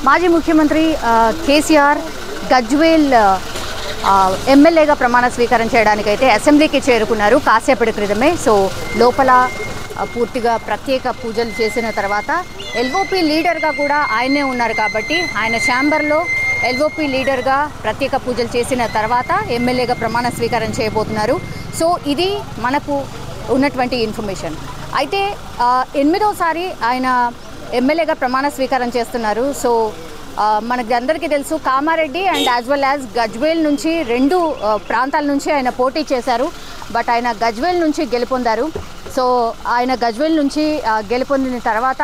మాజీ ముఖ్యమంత్రి కేసీఆర్ గజ్వేల్ ఎమ్మెల్యేగా ప్రమాణ స్వీకారం చేయడానికైతే అసెంబ్లీకి చేరుకున్నారు కాసేపటి క్రితమే. సో లోపల పూర్తిగా ప్రత్యేక పూజలు చేసిన తర్వాత ఎల్ఓపి లీడర్గా కూడా ఆయనే ఉన్నారు కాబట్టి ఆయన ఛాంబర్లో ఎల్ఓపి లీడర్గా ప్రత్యేక పూజలు చేసిన తర్వాత ఎమ్మెల్యేగా ప్రమాణ స్వీకారం చేయబోతున్నారు. సో ఇది మనకు ఉన్నటువంటి ఇన్ఫర్మేషన్. అయితే 8వసారి ఆయన ఎమ్మెల్యేగా ప్రమాణ స్వీకారం చేస్తున్నారు. సో మనకి అందరికీ తెలుసు Kamareddy and as well as Gajwel నుంచి 2 ప్రాంతాల నుంచి ఆయన పోటీ చేశారు. బట్ ఆయన గజ్వేల్ నుంచి గెలుపొందారు. సో ఆయన గజ్వేల్ నుంచి గెలుపొందిన తర్వాత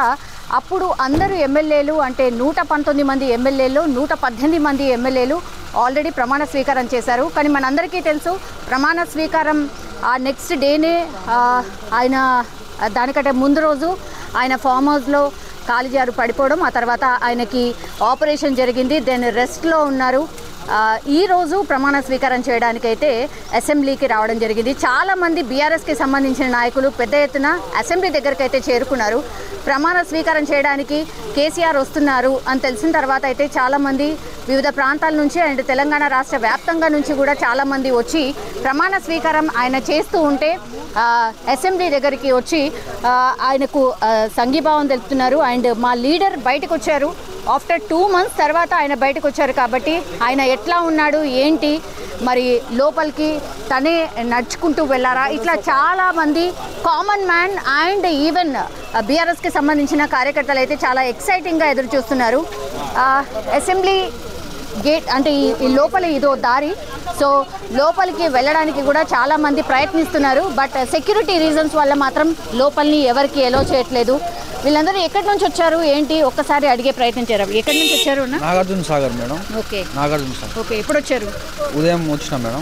అప్పుడు అందరూ ఎమ్మెల్యేలు అంటే 119 మంది ఎమ్మెల్యేలు 118 మంది ఎమ్మెల్యేలు ఆల్రెడీ ప్రమాణ స్వీకారం చేశారు. కానీ మనందరికీ తెలుసు ప్రమాణ స్వీకారం ఆ నెక్స్ట్ డేనే ఆయన దానికంటే ముందు రోజు ఆయన ఫామ్ హౌస్లో కాలిజారు పడిపోవడం, ఆ తర్వాత ఆయనకి ఆపరేషన్ జరిగింది, దెన్ రెస్ట్లో ఉన్నారు. ఈరోజు ప్రమాణ స్వీకారం చేయడానికైతే అసెంబ్లీకి రావడం జరిగింది. చాలామంది బీఆర్ఎస్కి సంబంధించిన నాయకులు పెద్ద ఎత్తున అసెంబ్లీ దగ్గరికి అయితే చేరుకున్నారు. ప్రమాణ స్వీకారం చేయడానికి కేసీఆర్ వస్తున్నారు అని తెలిసిన తర్వాత అయితే చాలామంది వివిధ ప్రాంతాల నుంచి అండ్ తెలంగాణ రాష్ట్ర వ్యాప్తంగా నుంచి కూడా చాలామంది వచ్చి ప్రమాణ స్వీకారం ఆయన చేస్తూ ఉంటే అసెంబ్లీ దగ్గరికి వచ్చి ఆయనకు సంఘీభావం తెలుపుతున్నారు. అండ్ మా లీడర్ బయటకు వచ్చారు, ఆఫ్టర్ 2 months తర్వాత ఆయన బయటకు వచ్చారు కాబట్టి ఆయన ఎట్లా ఉన్నాడు ఏంటి, మరి లోపలికి తనే నడుచుకుంటూ వెళ్ళారా, ఇట్లా చాలామంది కామన్ మ్యాన్ అండ్ ఈవెన్ బీఆర్ఎస్కి సంబంధించిన కార్యకర్తలు అయితే చాలా ఎక్సైటింగ్గా ఎదురు చూస్తున్నారు. అసెంబ్లీ గేట్ అంటే ఈ లోపల ఇదో దారి. సో లోపలికి వెళ్ళడానికి కూడా చాలామంది ప్రయత్నిస్తున్నారు. బట్ సెక్యూరిటీ రీజన్స్ వల్ల మాత్రం లోపలిని ఎవరికి ఎలో చేయట్లేదు. వీళ్ళందరూ ఎక్కడి నుంచి వచ్చారు ఏంటి ఒక్కసారి అడిగే ప్రయత్నం చేయారు. ఎక్కడి నుంచి వచ్చారు? Nagarjuna Sagar madam. Okay, Nagarjuna Sagar. Okay, ఎప్పుడు వచ్చారు? ఉదయం వచ్చినాం మేడం.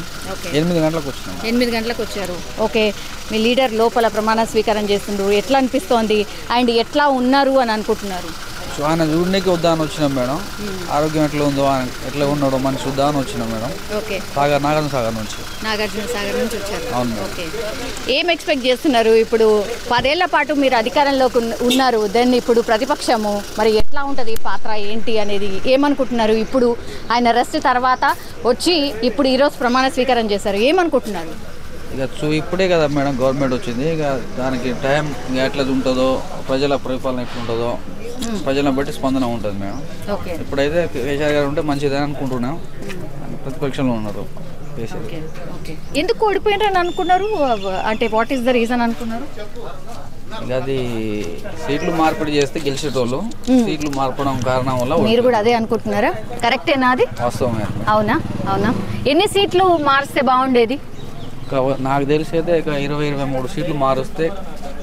8 గంటలకు వచ్చినాం. 8 గంటలకు వచ్చారు. ఓకే, మీ లీడర్ లోపల ప్రమాణ స్వీకారం చేస్తుండ్రు, ఎట్లా అనిపిస్తోంది అండ్ ఎట్లా ఉన్నారు అని అనుకుంటున్నారు? సో ఆయన చూడడానికి వద్దామని వచ్చినాం మేడం. ఆరోగ్యం ఎట్లా ఉందో, ఎట్లా ఉన్నాడో మనం చూద్దామని వచ్చినాం మేడం. ఓకే, నాగార్జున సాగర్ నుంచి. నాగార్జున సాగర్ నుంచి వచ్చారు. అవును. ఓకే, ఏం ఎక్స్పెక్ట్ చేస్తున్నారు? ఇప్పుడు 10 ఏళ్ల పాటు మీరు అధికారంలోకి ఉన్నారు, దెన్ ఇప్పుడు ప్రతిపక్షము, మరి ఎట్లా ఉంటుంది పాత్ర ఏంటి అనేది ఏమనుకుంటున్నారు? ఇప్పుడు ఆయన రెస్ట్ తర్వాత వచ్చి ఇప్పుడు ఈరోజు ప్రమాణ స్వీకారం చేశారు, ఏమనుకుంటున్నారు? ఇక ఇప్పుడే కదా మేడం గవర్నమెంట్ వచ్చింది, ఇక దానికి టైం ఎట్లా ఉంటుందో, ప్రజల పరిపాలన ఎట్లా ఉంటుందో ప్రజలను బట్టి స్పందన ఉంటుంది మేడం. ఇప్పుడైతే కేసీఆర్ గారు ఉంటే మంచిదని అనుకుంటున్నాం. ప్రతిపక్షంలో ఉన్నారు కేసీఆర్. ఎందుకు ఓడిపోయినారని అనుకున్నారు? అంటే వాట్ ఈస్ ద రీజన్ అనుకున్నారు? ఇక అది సీట్లు మార్పిడి చేస్తే గెలిచేటోళ్ళు, సీట్లు మార్పడం కారణం వల్ల. మీరు కూడా అదే అనుకుంటున్నారా? కరెక్టేనా అది? వాస్తవమే. అవునా? అవునా, ఎన్ని సీట్లు మారిస్తే బాగుండేది? నాకు తెలిసి అయితే ఇక 20-23 సీట్లు మారుస్తే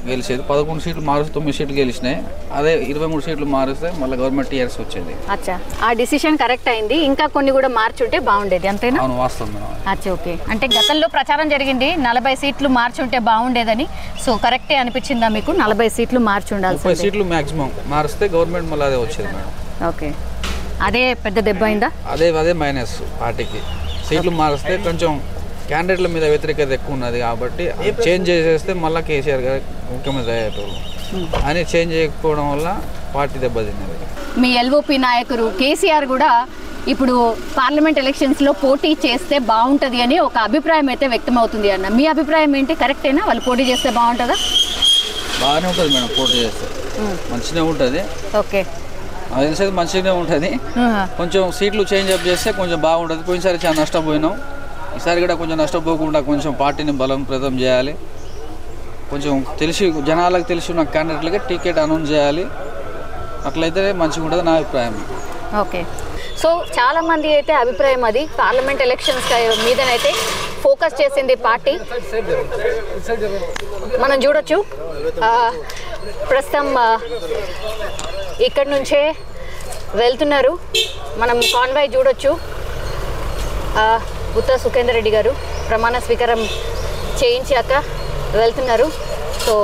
గెలిచేది. 11 సీట్లు మారుస్తే 9 సీట్లు గెలిచినాయి. అదే 23 సీట్లు మారుస్తే మళ్ళీ గవర్నమెంట్ టీఆర్ఎస్ వచ్చేది. అచ్చా, ఆ డిసిషన్ కరెక్ట్ అయింది. ఇంకా కొన్ని కూడా మార్చుంటే బాగుండేది, అంతేనా? అవును, వాస్తవం. అచ్చా, ఓకే. అంటే గతంలో ప్రచారం జరిగింది 40 సీట్లు మార్చుంటే బాగుండేదని. సో కరెక్టే అనిపించిందా మీకు? 40 సీట్లు మార్చి ఉండాలి. 30 సీట్లు మాక్సిమం మారిస్తే గవర్నమెంట్ మళ్ళీ అదే వచ్చేది మేడం. ఓకే, అదే పెద్ద దెబ్బ అయిందా? అదే మైనస్ పార్టీకి. సీట్లు మారిస్తే కొంచెం క్యాండిడేట్ల మీద వ్యతిరేకత ఎక్కువ ఉన్నది కాబట్టి చేంజ్ చేసేస్తే మళ్ళీ కేసీఆర్ గారు ముఖ్యమంత్రి అయ్యేటోళ్ళు అని చేంజ్ చేయకపోవడం వల్ల పార్టీ దెబ్బతిన్నది. మీ ఎల్ఓపి నాయకుడు కేసీఆర్ కూడా ఇప్పుడు పార్లమెంట్ ఎలక్షన్స్లో పోటీ చేస్తే బాగుంటుంది అని ఒక అభిప్రాయం అయితే వ్యక్తమవుతుంది అన్న. మీ అభిప్రాయం ఏంటి? కరెక్టేనా వాళ్ళు పోటీ చేస్తే బాగుంటుందా? బాగానే ఉంటుంది మేడం, పోటీ చేస్తే మంచిగా ఉంటుంది. ఓకే, అది తెలిసేది మంచిగానే ఉంటుంది. కొంచెం సీట్లు చేంజ్ అప్ చేస్తే కొంచెం బాగుంటుంది. పోయినసారి చాలా నష్టపోయినాం, ఈసారి కూడా కొంచెం నష్టపోకుండా కొంచెం పార్టీని బలోపేతం చేయాలి. కొంచెం జనాలకు తెలిసి ఉన్న క్యాండిడేట్లకి టికెట్ అనౌన్స్ చేయాలి. అట్లయితే మంచిగా ఉంటుంది నా అభిప్రాయం. ఓకే, సో చాలామంది అయితే అభిప్రాయం అది. పార్లమెంట్ ఎలక్షన్స్ మీదనైతే ఫోకస్ చేసింది పార్టీ. మనం చూడొచ్చు ప్రస్తుతం ఇక్కడి నుంచే వెళ్తున్నారు. మనం కాన్వాయ్ చూడొచ్చు. బుత్తా సుఖేందర్ రెడ్డి గారు ప్రమాణ స్వీకారం చేయించాక వెళ్తున్నారు. సో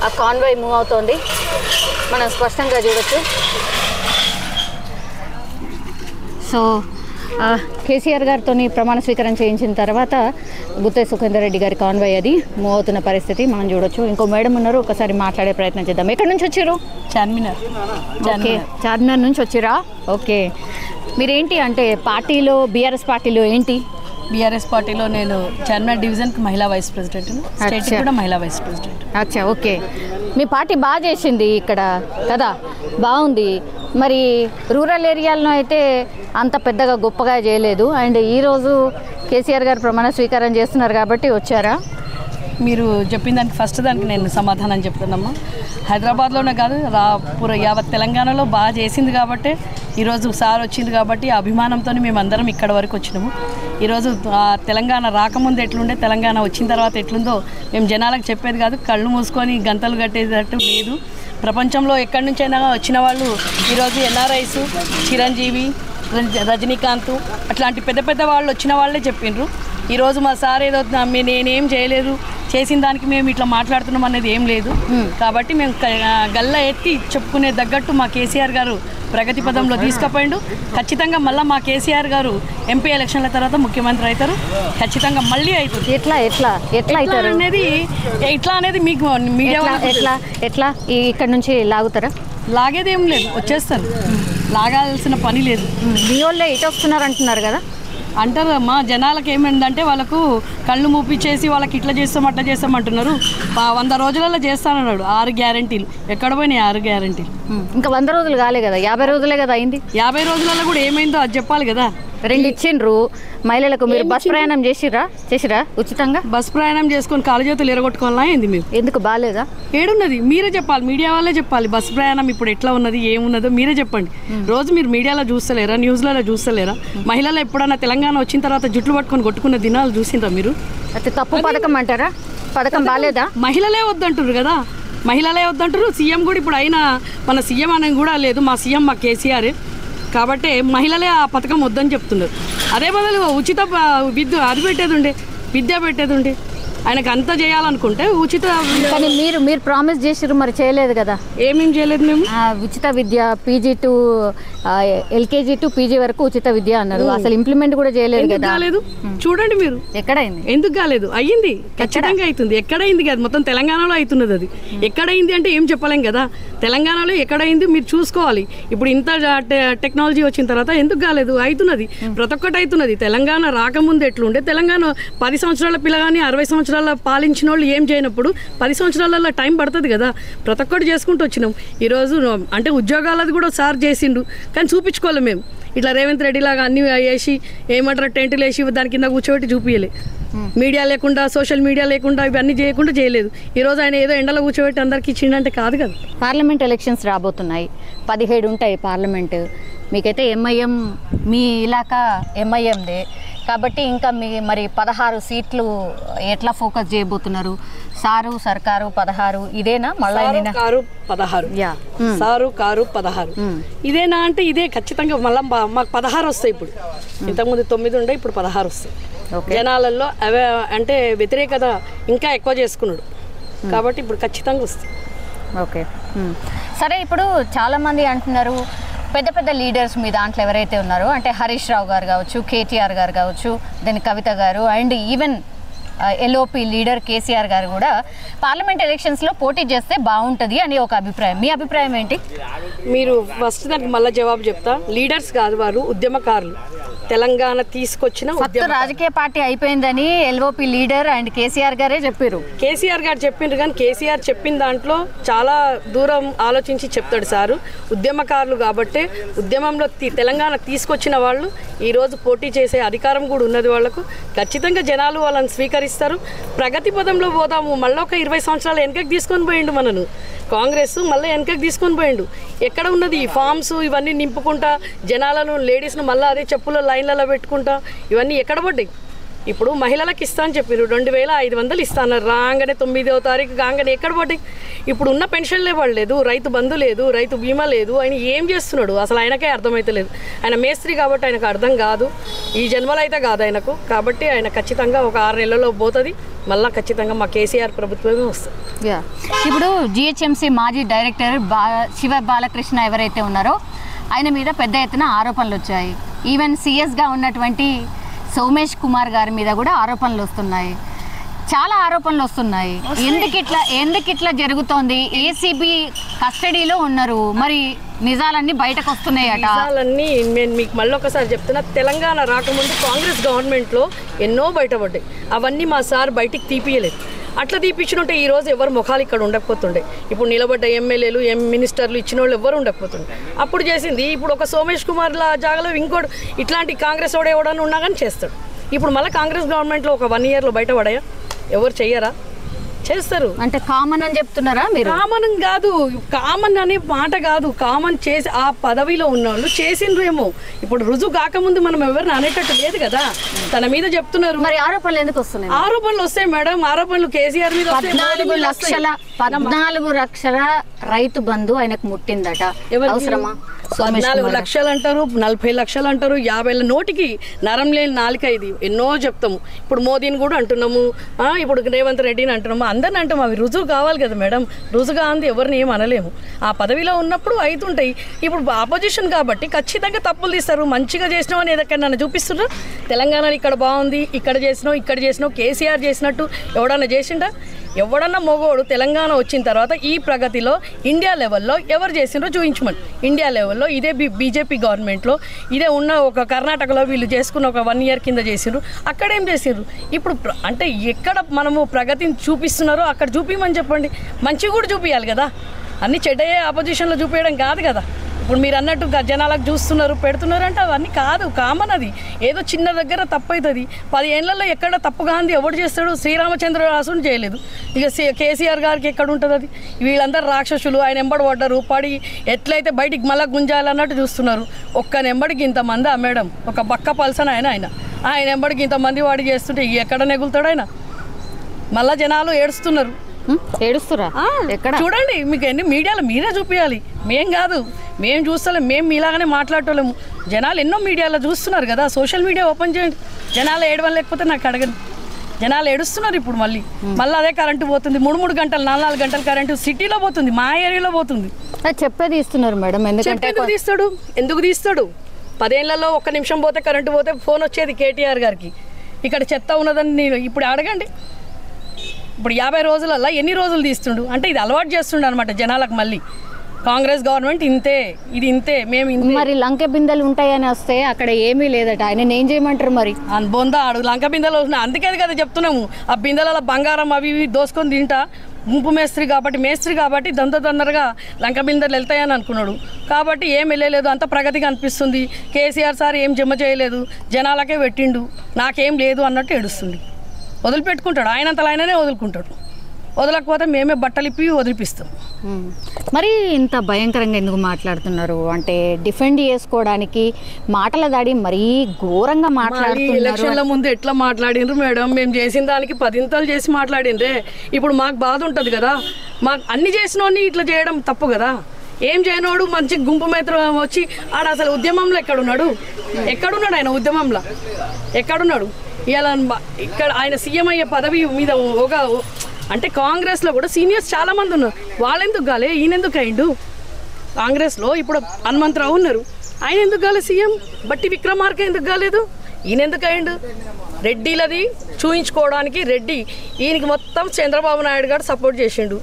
ఆ కాన్వాయ్ మూవ్ అవుతోంది, మనం స్పష్టంగా చూడొచ్చు. సో కేసీఆర్ గారితో ప్రమాణ స్వీకారం చేయించిన తర్వాత గుత్తే సుఖేందర్ రెడ్డి గారి కాన్వాయ్ అది మూవ్ అవుతున్న పరిస్థితి మనం చూడొచ్చు. ఇంకో మేడం ఉన్నారు, ఒకసారి మాట్లాడే ప్రయత్నం చేద్దాం. ఎక్కడి నుంచి వచ్చారు? చార్మినార్. ఓకే, చార్మినార్ నుంచి వచ్చిరా? ఓకే, మీరేంటి అంటే పార్టీలో బీఆర్ఎస్ పార్టీలో ఏంటి? బీఆర్ఎస్ పార్టీలో నేను చార్మినార్ డివిజన్కి మహిళా వైస్ ప్రెసిడెంట్, స్టేట్ కూడా మహిళా వైస్ ప్రెసిడెంట్. అచ్చా, ఓకే. మీ పార్టీ బాగా చేసింది ఇక్కడ కదా, బాగుంది. మరి రూరల్ ఏరియాల్లో అయితే అంత పెద్దగా గొప్పగా చేయలేదు. అండ్ ఈరోజు కేసీఆర్ గారు ప్రమాణ స్వీకారం చేస్తున్నారు కాబట్టి వచ్చారా? మీరు చెప్పిన దానికి ఫస్ట్ దానికి నేను సమాధానం చెప్తున్నామ్మా. హైదరాబాద్లోనే కాదు యావత్ తెలంగాణలో బాగా చేసింది కాబట్టి ఈరోజు సార్ వచ్చింది కాబట్టి అభిమానంతో మేమందరం ఇక్కడ వరకు వచ్చినాము. ఈరోజు తెలంగాణ రాకముందు ఎట్లుండే, తెలంగాణ వచ్చిన తర్వాత ఎట్లుందో మేము జనాలకు చెప్పేది కాదు, కళ్ళు మూసుకొని గంతలు కట్టేటట్టు లేదు. ప్రపంచంలో ఎక్కడి నుంచైనా వచ్చిన వాళ్ళు ఈరోజు ఎన్ఆర్ఐస్, చిరంజీవి, రజనీకాంత్ అట్లాంటి పెద్ద పెద్ద వాళ్ళు వచ్చిన వాళ్ళే చెప్పిండ్రు. ఈరోజు మా సార్ ఏదో నేనేం చేయలేదు, చేసిన దానికి మేము ఇట్లా మాట్లాడుతున్నాం అనేది ఏం లేదు. కాబట్టి మేము గల్లా ఎత్తి చెప్పుకునే తగ్గట్టు మా కేసీఆర్ గారు ప్రగతి పదంలో తీసుకుపోయిండు. ఖచ్చితంగా మళ్ళీ మా కేసీఆర్ గారు ఎంపీ ఎలక్షన్ల తర్వాత ముఖ్యమంత్రి అవుతారు. ఖచ్చితంగా మళ్ళీ అవుతుంది. ఎట్లా అనేది మీకు మీడియా ఎట్లా ఇక్కడ నుంచి లాగుతారా? లాగేది ఏం లేదు, వచ్చేస్తారు. లాగాల్సిన పని లేదు. మీ వాళ్ళే ఇటు వస్తున్నారు అంటున్నారు కదా. అంటారు మా జనాలకు ఏమైందంటే వాళ్ళకు కళ్ళు మూపిచ్చేసి వాళ్ళకి ఇట్లా చేస్తాం అట్లా చేస్తాం అంటున్నారు. 100 రోజులలో చేస్తానన్నాడు. 6 గ్యారంటీలు ఎక్కడ పోయినాయి? 6 గ్యారంటీలు ఇంకా 100 రోజులు కాలే కదా, 50 రోజులే కదా అయింది. 50 రోజులలో కూడా ఏమైందో అది చెప్పాలి కదా. 2 ఇచ్చిండ్రు మహిళలకు. మీరు బస్ ప్రయాణం చేసిరా ఉచితంగా? బస్ ప్రయాణం చేసుకొని కాలు చేతులు ఎరగొట్టుకోవాలా ఏంది? మేము ఎందుకు బాగాలేదా? ఏడున్నది మీరే చెప్పాలి, మీడియా వాళ్ళే చెప్పాలి. బస్ ప్రయాణం ఇప్పుడు ఎట్లా ఉన్నది, ఏమున్నదో మీరే చెప్పండి. రోజు మీరు మీడియాలో చూస్తలేరా, న్యూస్లలో చూస్తలేరా? మహిళలు ఎప్పుడన్నా తెలంగాణ వచ్చిన తర్వాత జుట్లు పట్టుకొని కొట్టుకున్న దినాలు చూసిండ్రా మీరు? అయితే తప్పు పథకం అంటారా? పథకం బాగాలేదా? మహిళలే వద్దంటారు కదా, మహిళలే వద్దంటారు. సీఎం కూడా ఇప్పుడు అయినా మన సీఎం అనేది కూడా లేదు, మా సీఎం మా కేసీఆర్. కాబట్టి మహిళలే ఆ పథకం వద్దని చెప్తున్నారు. అదే బదులు ఉచిత విద్య పెట్టేది ఉండే ఆయనకు అంతా చేయాలనుకుంటే ఉచిత. కానీ మీరు ప్రామిస్ చేసిర్రు, మరి చేయలేదు కదా. ఏమేమి చేయలేదు మేము? ఉచిత విద్య PG to LKG to PG వరకు ఉచిత విద్య అన్నారు. అసలు ఇంప్లిమెంట్ కూడా చేయలేదు కదా. కాలేదు, చూడండి మీరు. ఎక్కడైంది? ఎందుకు కాలేదు? అయ్యింది, ఖచ్చితంగా అవుతుంది. ఎక్కడైంది కాదు, మొత్తం తెలంగాణలో అవుతున్నది. అది ఎక్కడైంది అంటే ఏం చెప్పలేం కదా. తెలంగాణలో ఎక్కడైంది మీరు చూసుకోవాలి. ఇప్పుడు ఇంత టెక్నాలజీ వచ్చిన తర్వాత ఎందుకు కాలేదు? అవుతున్నది, ప్రతి ఒక్కటి అవుతున్నది. తెలంగాణ రాకముందు ఎట్లుండే, తెలంగాణ 10 సంవత్సరాల పిల్లగాని 60 సంవత్సరాల పాలించిన వాళ్ళు ఏం చేయనప్పుడు 10 సంవత్సరాలలో టైం పడుతుంది కదా. ప్రతి ఒక్కటి చేసుకుంటూ వచ్చినాం. ఈరోజు అంటే ఉద్యోగాలది కూడా సార్ చేసిండు, కానీ చూపించుకోవాలి మేము. ఇట్లా రేవంత్ రెడ్డి లాగా అన్ని వేసి ఏమంటారు టెంట్లు వేసి దాని కింద కూర్చోబెట్టి చూపించలే. మీడియా లేకుండా, సోషల్ మీడియా లేకుండా ఇవన్నీ చేయకుండా చేయలేదు. ఈరోజు ఆయన ఏదో ఎండలో కూర్చోబెట్టి అందరికి ఇచ్చిండంటే కాదు కదా. పార్లమెంట్ ఎలక్షన్స్ రాబోతున్నాయి, 17 ఉంటాయి పార్లమెంటు. మీకైతే MIM, మీ ఇలాకా MIMదే కాబట్టి ఇంకా మరి 16 సీట్లు ఎట్లా ఫోకస్ చేయబోతున్నారు? సారు సర్కారు 16 ఇదేనా? మళ్ళీ కారు 16 సారు కారు 16 ఇదేనా అంటే ఇదే ఖచ్చితంగా. మళ్ళీ మాకు 16 వస్తాయి. ఇప్పుడు ఇంతకుముందు 9 ఉండే, ఇప్పుడు 16 వస్తాయి. జనాలలో అవే అంటే వ్యతిరేకత ఇంకా ఎక్కువ చేసుకున్నాడు కాబట్టి ఇప్పుడు ఖచ్చితంగా వస్తాయి. ఓకే, సరే. ఇప్పుడు చాలామంది అంటున్నారు పెద్ద పెద్ద లీడర్స్ మీ దాంట్లో ఎవరైతే ఉన్నారో, అంటే హరీష్ రావు గారు కావచ్చు, KTR గారు కావచ్చు, దెన్ కవిత గారు, and even LOP leader KCR గారు కూడా పార్లమెంట్ ఎలక్షన్స్లో పోటీ చేస్తే బాగుంటుంది అని ఒక అభిప్రాయం. మీ అభిప్రాయం ఏంటి? మీరు ఫస్ట్ దానికి మళ్ళీ జవాబు చెప్తా. లీడర్స్ కాదు, వారు ఉద్యమకారులు. తెలంగాణ తీసుకొచ్చిన రాజకీయ పార్టీ అయిపోయిందని LOP లీడర్ అండ్ కేసీఆర్ గారే చెప్పారు. కేసీఆర్ గారు చెప్పిండ్రు, కానీ కేసీఆర్ చెప్పిన దాంట్లో చాలా దూరం ఆలోచించి చెప్తాడు సారు. ఉద్యమకారులు కాబట్టి ఉద్యమంలో తెలంగాణ తీసుకొచ్చిన వాళ్ళు ఈరోజు పోటీ చేసే అధికారం కూడా ఉన్నది వాళ్ళకు. ఖచ్చితంగా జనాలు వాళ్ళని స్వీకరిస్తారు. ప్రగతి పదంలో పోదాము. మళ్ళీ ఒక 20 సంవత్సరాలు వెనకకి తీసుకొని పోయిండు మనను కాంగ్రెస్, మళ్ళీ వెనకకి తీసుకొని పోయిండు. ఎక్కడ ఉన్నది ఈ ఫామ్స్ ఇవన్నీ నింపుకుంటా జనాలను, లేడీస్ను మళ్ళీ అదే చెప్పుల లైన్లలో పెట్టుకుంటా ఇవన్నీ ఎక్కడ పడ్డాయి? ఇప్పుడు మహిళలకు ఇస్తా అని చెప్పారు, 2500 ఇస్తాను రాగానే 9వ తారీఖు కాగానే ఎక్కడ పడ్డాయి? ఇప్పుడు ఉన్న పెన్షన్లే పడలేదు, రైతు బంధు లేదు, రైతు బీమా లేదు. ఆయన ఏం చేస్తున్నాడు అసలు ఆయనకే అర్థమైతలేదు. ఆయన మేస్త్రి కాబట్టి ఆయనకు అర్థం కాదు, ఈ జన్మలో అయితే కాదు ఆయనకు. కాబట్టి ఆయన ఖచ్చితంగా ఒక 6 నెలల్లో పోతుంది. మళ్ళీ ఖచ్చితంగా మా కేసీఆర్ ప్రభుత్వమే వస్తుంది. ఇప్పుడు GHMC మాజీ డైరెక్టర్ శివ బాలకృష్ణ ఎవరైతే ఉన్నారో ఆయన మీద పెద్ద ఎత్తున ఆరోపణలు వచ్చాయి. ఈవెన్ సిఎస్గా ఉన్నటువంటి సోమేష్ కుమార్ గారి మీద కూడా ఆరోపణలు వస్తున్నాయి, చాలా ఆరోపణలు వస్తున్నాయి. ఎందుకు ఇట్లా జరుగుతోంది? ఏసీబీ కస్టడీలో ఉన్నారు, మరి నిజాలన్నీ బయటకు వస్తున్నాయట. నిజాలన్నీ నేను మీకు మళ్ళీ ఒకసారి చెప్తున్నా, తెలంగాణ రాకముందు కాంగ్రెస్ గవర్నమెంట్లో ఎన్నో బయటపడ్డాయి. అవన్నీ మా సార్ బయటికి తీపియలేదు. అట్లా తీపించినట్టే ఈరోజు ఎవరు ముఖాలు ఇక్కడ ఉండకపోతుండే. ఇప్పుడు నిలబడ్డ ఎమ్మెల్యేలు మినిస్టర్లు ఇచ్చిన వాళ్ళు ఎవరు ఉండకపోతుండే. అప్పుడు చేసింది ఇప్పుడు ఒక సోమేష్ కుమార్ జాగాలో ఇంకోటి ఇట్లాంటి కాంగ్రెస్ వాడు ఎవడన్నా ఉన్నా కానీ చేస్తాడు. ఇప్పుడు మళ్ళీ కాంగ్రెస్ గవర్నమెంట్లో ఒక 1 ఇయర్లో బయటపడాయా? ఎవరు చెయ్యరా? చేస్తారు. అంటే కామన్ అని చెప్తున్నారా మీరు? కామన్ కాదు, కామన్ అనే మాట కాదు. కామన్ చేసి ఆ పదవిలో ఉన్న వాళ్ళు చేసిండ్రేమో. ఇప్పుడు రుజువు కాకముందు మనం ఎవరిని అనేటట్టు లేదు కదా. తన మీద చెప్తున్నారు. మరి ఆరోపణలు ఎందుకు వస్తున్నాయి? ఆరోపణలు వస్తాయి మేడం. ఆరోపణలు కేసీఆర్ మీద 14 లక్షల రైతు బంధు ఆయనకు ముట్టిందట. అవసరమా? 14 లక్షలు అంటారు, 40 లక్షలు అంటారు, 50 నోటికి నరం లేని నాలుక ఇది. ఎన్నో చెప్తాము. ఇప్పుడు మోదీని కూడా అంటున్నాము, ఇప్పుడు రేవంత్ రెడ్డిని అంటున్నాము, అందరిని అంటాము. అవి రుజువు కావాలి కదా మేడం. రుజువుగా అంది ఎవరిని ఏం అనలేము. ఆ పదవిలో ఉన్నప్పుడు అవుతుంటాయి. ఇప్పుడు ఆపోజిషన్ కాబట్టి ఖచ్చితంగా తప్పులు తీస్తారు. మంచిగా చేసినావు అని ఏదైనా చూపిస్తున్నారు. తెలంగాణలో ఇక్కడ బాగుంది, ఇక్కడ చేసినావు కేసీఆర్ చేసినట్టు ఎవడన్నా చేసిండా? ఎవడన్నా మొగోడు తెలంగాణ వచ్చిన తర్వాత ఈ ప్రగతిలో ఇండియా లెవెల్లో ఎవరు చేసిండ్రో చూపించమని. ఇండియా లెవెల్లో ఇదే బీజేపీ గవర్నమెంట్లో ఇదే ఉన్న ఒక కర్ణాటకలో వీళ్ళు చేసుకున్న ఒక 1 ఇయర్ కింద చేసిండ్రు. అక్కడేం చేసిండ్రు? ఇప్పుడు అంటే ఎక్కడ మనము ప్రగతిని చూపిస్తున్నారో అక్కడ చూపించమని చెప్పండి. మంచిగా కూడా చూపించాలి కదా. అన్ని చెడ్డయ్యే ఆపోజిషన్లో చూపించడం కాదు కదా. ఇప్పుడు మీరు అన్నట్టు జనాలకు చూస్తున్నారు పెడుతున్నారు అంటే అవన్నీ కాదు. కామన్ అది. ఏదో చిన్న దగ్గర తప్పు అవుతుంది. 10 ఏళ్లలో ఎక్కడ తప్పు కాంది ఎవడు చేస్తాడు? శ్రీరామచంద్రరాసుని చేయలేదు. ఇక కేసీఆర్ గారికి ఎక్కడ ఉంటుంది అది? వీళ్ళందరూ రాక్షసులు, ఆయన ఎంబడి పడ్డారు, పడి ఎట్లయితే బయటికి మళ్ళీ గుంజాలన్నట్టు చూస్తున్నారు. ఒక్క నెంబడికి ఇంతమంది మేడం, ఒక బక్క పల్సన ఆయన ఎంబడికి ఇంతమంది వాడి చేస్తుంటే ఎక్కడ నెగులుతాడు ఆయన? మళ్ళీ జనాలు ఏడుస్తున్నారు. ఏడుస్తురా? ఎక్కడ చూడండి, మీకు ఎన్ని మీడియాలో మీరే చూపించాలి. మేం కాదు, మేము చూస్తలేము. మేము మీలాగానే మాట్లాడటోలేము. జనాలు ఎన్నో మీడియాలో చూస్తున్నారు కదా. సోషల్ మీడియా ఓపెన్ చేయండి. జనాలు ఏడవని లేకపోతే నాకు అడగండి. జనాలు ఏడుస్తున్నారు. ఇప్పుడు మళ్ళీ అదే కరెంటు పోతుంది. 3 గంటలు 4 గంటలు కరెంటు సిటీలో పోతుంది, మా ఏరియాలో పోతుంది. చెప్పేది ఇస్తున్నారు మేడం. ఎందుకు తీస్తాడు? 10 ఏళ్లలో 1 నిమిషం పోతే కరెంటు పోతే ఫోన్ వచ్చేది కేటీఆర్ గారికి. ఇక్కడ చెత్త ఉన్నదని ఇప్పుడు అడగండి. ఇప్పుడు 50 రోజులలో ఎన్ని రోజులు తీస్తుండు? అంటే ఇది అలవాటు చేస్తుండ అనమాట జనాలకు. మళ్ళీ కాంగ్రెస్ గవర్నమెంట్ ఇంతే, ఇది ఇంతే, మేము ఇంతే. మరి లంక బిందెలు ఉంటాయని వస్తే అక్కడ ఏమీ లేదట. ఆయన ఏం చేయమంటారు మరి? బొందా ఆడు లంక బిందెలు వస్తున్నాయి. అందుకే కదా చెప్తున్నాము. ఆ బిందెల బంగారం అవి ఇవి దోసుకొని తింటా గుంపు మేస్త్రి కాబట్టి తొందరగా లంక బిందెలు వెళ్తాయని అనుకున్నాడు. కాబట్టి ఏం వెళ్ళలేదు. అంత ప్రగతిగా అనిపిస్తుంది. కేసీఆర్ సార్ ఏం జమ చేయలేదు, జనాలకే పెట్టిండు, నాకేం లేదు అన్నట్టు ఏడుస్తుంది. వదిలిపెట్టుకుంటాడు. ఆయనంతలో ఆయననే వదులుకుంటాడు. వదలకపోతే మేమే బట్టలిప్పి వదిలిపిస్తాం. మరి ఇంత భయంకరంగా ఎందుకు మాట్లాడుతున్నారు? అంటే డిఫెండ్ చేసుకోవడానికి మాటల దాడి మరీ ఘోరంగా మాట్లాడుతున్నారు. ఎలక్షన్ల ముందు ఎట్లా మాట్లాడినరు మేడం? మేము చేసిన దానికి 10 చేసి మాట్లాడిండ్రే. ఇప్పుడు మాకు బాధ ఉంటుంది కదా. మాకు అన్ని చేసినోని ఇట్లా చేయడం తప్పు కదా. ఏం చేయనోడు మంచి గుంపు మేత్ర వచ్చి ఆడ అసలు ఉద్యమంలో ఎక్కడున్నాడు? ఆయన ఉద్యమంలో ఎక్కడున్నాడు? ఇలా ఇక్కడ ఆయన సీఎం అయ్యే పదవి మీద ఒక అంటే కాంగ్రెస్లో కూడా సీనియర్స్ చాలామంది ఉన్నారు. వాళ్ళెందుకు కాలే? ఈయనెందుకు అయిండు? కాంగ్రెస్లో ఇప్పుడు హనుమంతరావు ఉన్నారు, ఆయన ఎందుకు కాలే సీఎం? బట్టి విక్రమార్క ఎందుకు కాలేదు? ఈయన ఎందుకు అయిండు? రెడ్డిలది చూయించుకోవడానికి రెడ్డి ఈయనకి మొత్తం చంద్రబాబు నాయుడు గారు సపోర్ట్ చేసిండు.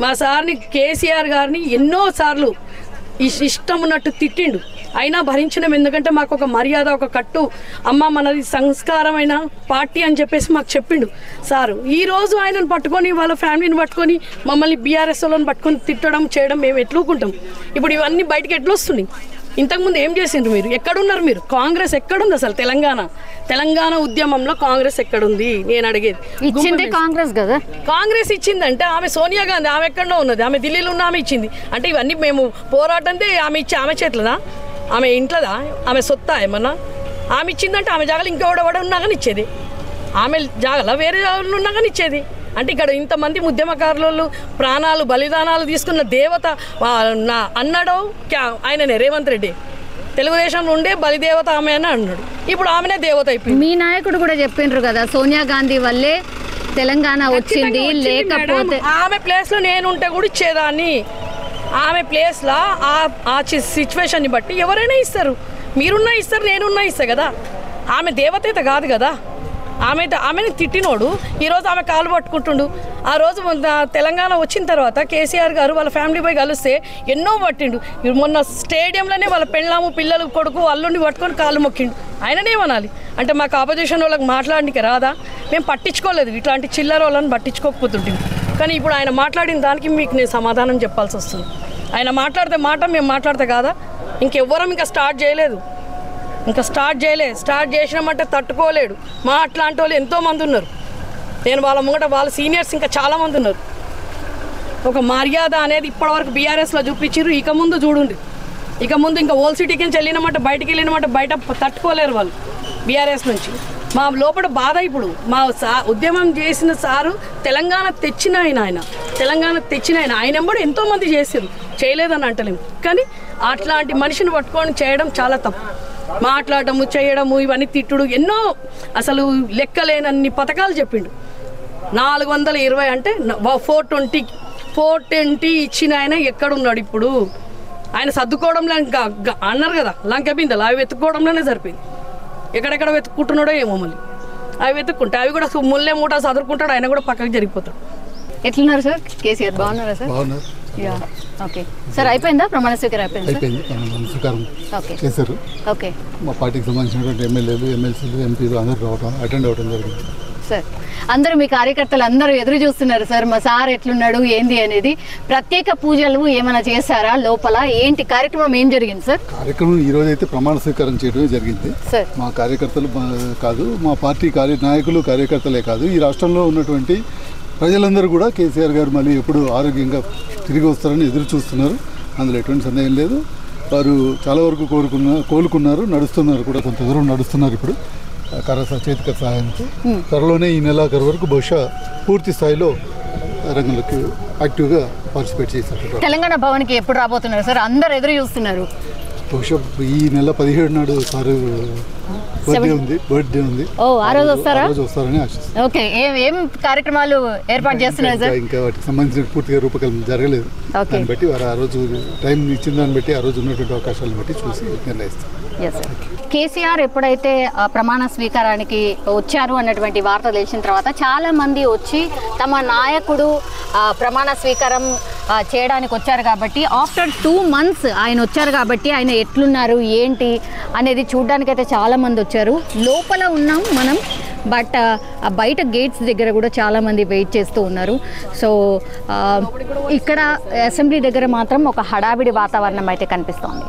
మా సార్ని కేసీఆర్ గారిని ఎన్నోసార్లు ఇష్టం ఉన్నట్టు తిట్టిండు. అయినా భరించడం. ఎందుకంటే మాకు ఒక మర్యాద, ఒక కట్టు, అమ్మ మనది సంస్కారమైన పార్టీ అని చెప్పేసి మాకు చెప్పిండు సారు. ఈరోజు ఆయనను పట్టుకొని వాళ్ళ ఫ్యామిలీని పట్టుకొని మమ్మల్ని బీఆర్ఎస్ వాళ్ళని పట్టుకొని తిట్టడం చేయడం మేము ఎట్లుకుంటాం? ఇప్పుడు ఇవన్నీ బయటకు ఎట్లా వస్తున్నాయి? ఇంతకుముందు ఏం చేసిండ్రు మీరు? ఎక్కడున్నారు మీరు? కాంగ్రెస్ ఎక్కడుంది అసలు? తెలంగాణ ఉద్యమంలో కాంగ్రెస్ ఎక్కడుంది నేను అడిగేది. ఇచ్చింది కాంగ్రెస్ కదా. కాంగ్రెస్ ఇచ్చిందంటే ఆమె సోనియా గాంధీ, ఆమె ఎక్కడో ఉన్నది, ఆమె ఢిల్లీలో ఉన్న ఆమె ఇచ్చింది. అంటే ఇవన్నీ మేము పోరాటంతే ఆమె ఇచ్చి ఆమె చేతులనా? ఆమె ఇంట్లోదా? ఆమె సొత్తా ఏమన్నా? ఆమె ఇచ్చిందంటే ఆమె జాగాలు ఇంకెవడెవడ ఉన్నా కానీ ఇచ్చేది. ఆమె జాగాల వేరే జాగాలు ఉన్నా కానీ ఇచ్చేది. అంటే ఇక్కడ ఇంతమంది ఉద్యమకారులు ప్రాణాలు బలిదానాలు తీసుకున్న దేవత నా అన్నాడో ఆయననే రేవంత్ రెడ్డి. తెలుగుదేశంలో ఉండే బలిదేవత ఆమె అని అన్నాడు. ఇప్పుడు ఆమెనే దేవత అయిపోయింది. మీ నాయకుడు కూడా చెప్పిండ్రు కదా, సోనియా గాంధీ వల్లే తెలంగాణ వచ్చింది, లేకపోతే ఆమె ప్లేస్లో నేను ఉంటే కూడా ఇచ్చేదాన్ని. ఆమె ప్లేస్లో ఆ సిచ్యువేషన్ని బట్టి ఎవరైనా ఇస్తారు. మీరున్నా ఇస్తారు, నేనున్నా ఇస్తా కదా. ఆమె దేవత కాదు కదా. ఆమెని తిట్టినోడు ఈరోజు ఆమె కాలు పట్టుకుంటుండు. ఆ రోజు తెలంగాణ వచ్చిన తర్వాత కేసీఆర్ గారు వాళ్ళ ఫ్యామిలీ పోయి కలిస్తే ఎన్నో పట్టిండు. మొన్న స్టేడియంలోనే వాళ్ళ పెళ్ళాము పిల్లలు కొడుకు అల్లుండి పట్టుకొని కాలు మొక్కిండు. ఆయననేమనాలి అంటే మాకు ఆపోజిషన్ వాళ్ళకి మాట్లాడడానికి రాదా? మేము పట్టించుకోలేదు, ఇట్లాంటి చిల్లర వాళ్ళని పట్టించుకోకపోతుంటుంది. కానీ ఇప్పుడు ఆయన మాట్లాడిన దానికి మీకు నేను సమాధానం చెప్పాల్సి వస్తుంది. ఆయన మాట్లాడితే మాట, మేము మాట్లాడితే కాదా? ఇంకెవ్వరం ఇంకా స్టార్ట్ చేయలేదు. స్టార్ట్ చేసినామంటే తట్టుకోలేడు. మా అట్లాంటి వాళ్ళు ఎంతోమంది ఉన్నారు. నేను వాళ్ళ ముంగట వాళ్ళ సీనియర్స్ ఇంకా చాలామంది ఉన్నారు. ఒక మర్యాద అనేది ఇప్పటివరకు బీఆర్ఎస్లో చూపించారు. ఇక ముందు చూడండి, ఇక ముందు ఇంకా ఓల్ సిటీకి నుంచి వెళ్ళినామంటే బయటికి వెళ్ళినామంటే బయట తట్టుకోలేరు వాళ్ళు బీఆర్ఎస్ నుంచి. మా లోపల బాధ ఇప్పుడు మా ఉద్యమం చేసిన సారు తెలంగాణ తెచ్చిన ఆయన ఎంబడి ఎంతోమంది చేశారు, చేయలేదని అంటలేము. కానీ అట్లాంటి మనిషిని పట్టుకొని చేయడం చాలా తప్పు. మాట్లాడము, చేయడము, ఇవన్నీ తిట్టుడు, ఎన్నో అసలు లెక్కలేనన్ని పథకాలు చెప్పిండు. 420 అంటే 420 ఇచ్చిన ఆయన ఎక్కడున్నాడు ఇప్పుడు? ఆయన సర్దుకోవడంలో అన్నారు కదా లంక బిందెలు, అవి వెతుక్కోవడంలోనే సరిపోయింది. ఎక్కడెక్కడ వెతుక్కుంటున్నాడో ఏమో మళ్ళీ. అవి వెతుక్కుంటే అవి కూడా ముల్లే మూట చదువుకుంటాడు, ఆయన కూడా పక్కకు జరిగిపోతాడు. ఎట్లున్నారు సార్? కేసీఆర్ బాగున్నారా సార్? ఓకే సార్, అయిపోయిందా ప్రమాణ స్వీకారం? అయిపోయింది, ప్రమాణ స్వీకారం చేశారు. ఓకే, మా పార్టీకి సంబంధించినటువంటి ఎమ్మెల్యేలు, ఎమ్మెల్సీలు, ఎంపీలు అందరూ అటెండ్ అవ్వడం జరిగింది. సార్, అందరూ మీ కార్యకర్తలు అందరూ ఎదురు చూస్తున్నారు సార్, మా సార్ ఎట్లున్నాడు ఏంది అనేది. ప్రత్యేక పూజలు ఏమైనా చేశారా లోపల? ఏంటి కార్యక్రమం, ఏం జరిగింది సార్? కార్యక్రమం ఈ రోజు అయితే ప్రమాణ స్వీకారం చేయడమే జరిగింది సార్. మా కార్యకర్తలు కాదు, మా పార్టీ నాయకులు కార్యకర్తలే కాదు, ఈ రాష్ట్రంలో ఉన్నటువంటి ప్రజలందరూ కూడా కేసీఆర్ గారు మళ్ళీ ఎప్పుడు ఆరోగ్యంగా తిరిగి వస్తారని ఎదురు చూస్తున్నారు. అందులో ఎటువంటి సందేహం లేదు. వారు చాలా వరకు కోలుకున్నారు, నడుస్తున్నారు కూడా, కొంత దూరం నడుస్తున్నారు ఇప్పుడు చేతిక సహాయంతో. త్వరలోనే ఈ నెలాఖరు వరకు బహుశా పూర్తి స్థాయిలో రంగంలోకి యాక్టివ్గా పార్టిసిపేట్ చేశారు. తెలంగాణ భవన్కి ఎప్పుడు రాబోతున్నారు సార్? అందరు ఎదురు చూస్తున్నారు. బహుశా ఈ నెల 17 నాడు సార్ బర్త్డే ఉంది. ఆ రోజు వస్తారని ఆశిస్తున్నాను. ఓకే, ఏం కార్యక్రమాలు ఏర్పాటు చేస్తున్నారు సార్? ఇంకా వాటికి సంబంధించిన పూర్తిగా రూపకల్పన జరగలేదు. దాన్ని బట్టి వారు ఆ రోజు టైం ఇచ్చిన దాన్ని బట్టి, ఆ రోజు ఉన్నటువంటి అవకాశాలను బట్టి చూసి నిర్ణయిస్తారు. కేసీఆర్ ఎప్పుడైతే ప్రమాణ స్వీకారానికి వచ్చారు అన్నటువంటి వార్త తెలిసిన తర్వాత చాలా మంది వచ్చి తమ నాయకుడు ప్రమాణ స్వీకారం చేయడానికి వచ్చారు కాబట్టి, ఆఫ్టర్ 2 months ఆయన వచ్చారు కాబట్టి ఆయన ఎట్లున్నారు ఏంటి అనేది చూడడానికి అయితే చాలా మంది వచ్చారు. లోపల ఉన్నాం మనం, బట్ బయట గేట్స్ దగ్గర కూడా చాలామంది వెయిట్ చేస్తూ ఉన్నారు. సో ఇక్కడ అసెంబ్లీ దగ్గర మాత్రం ఒక హడావిడి వాతావరణం అయితే కనిపిస్తోంది.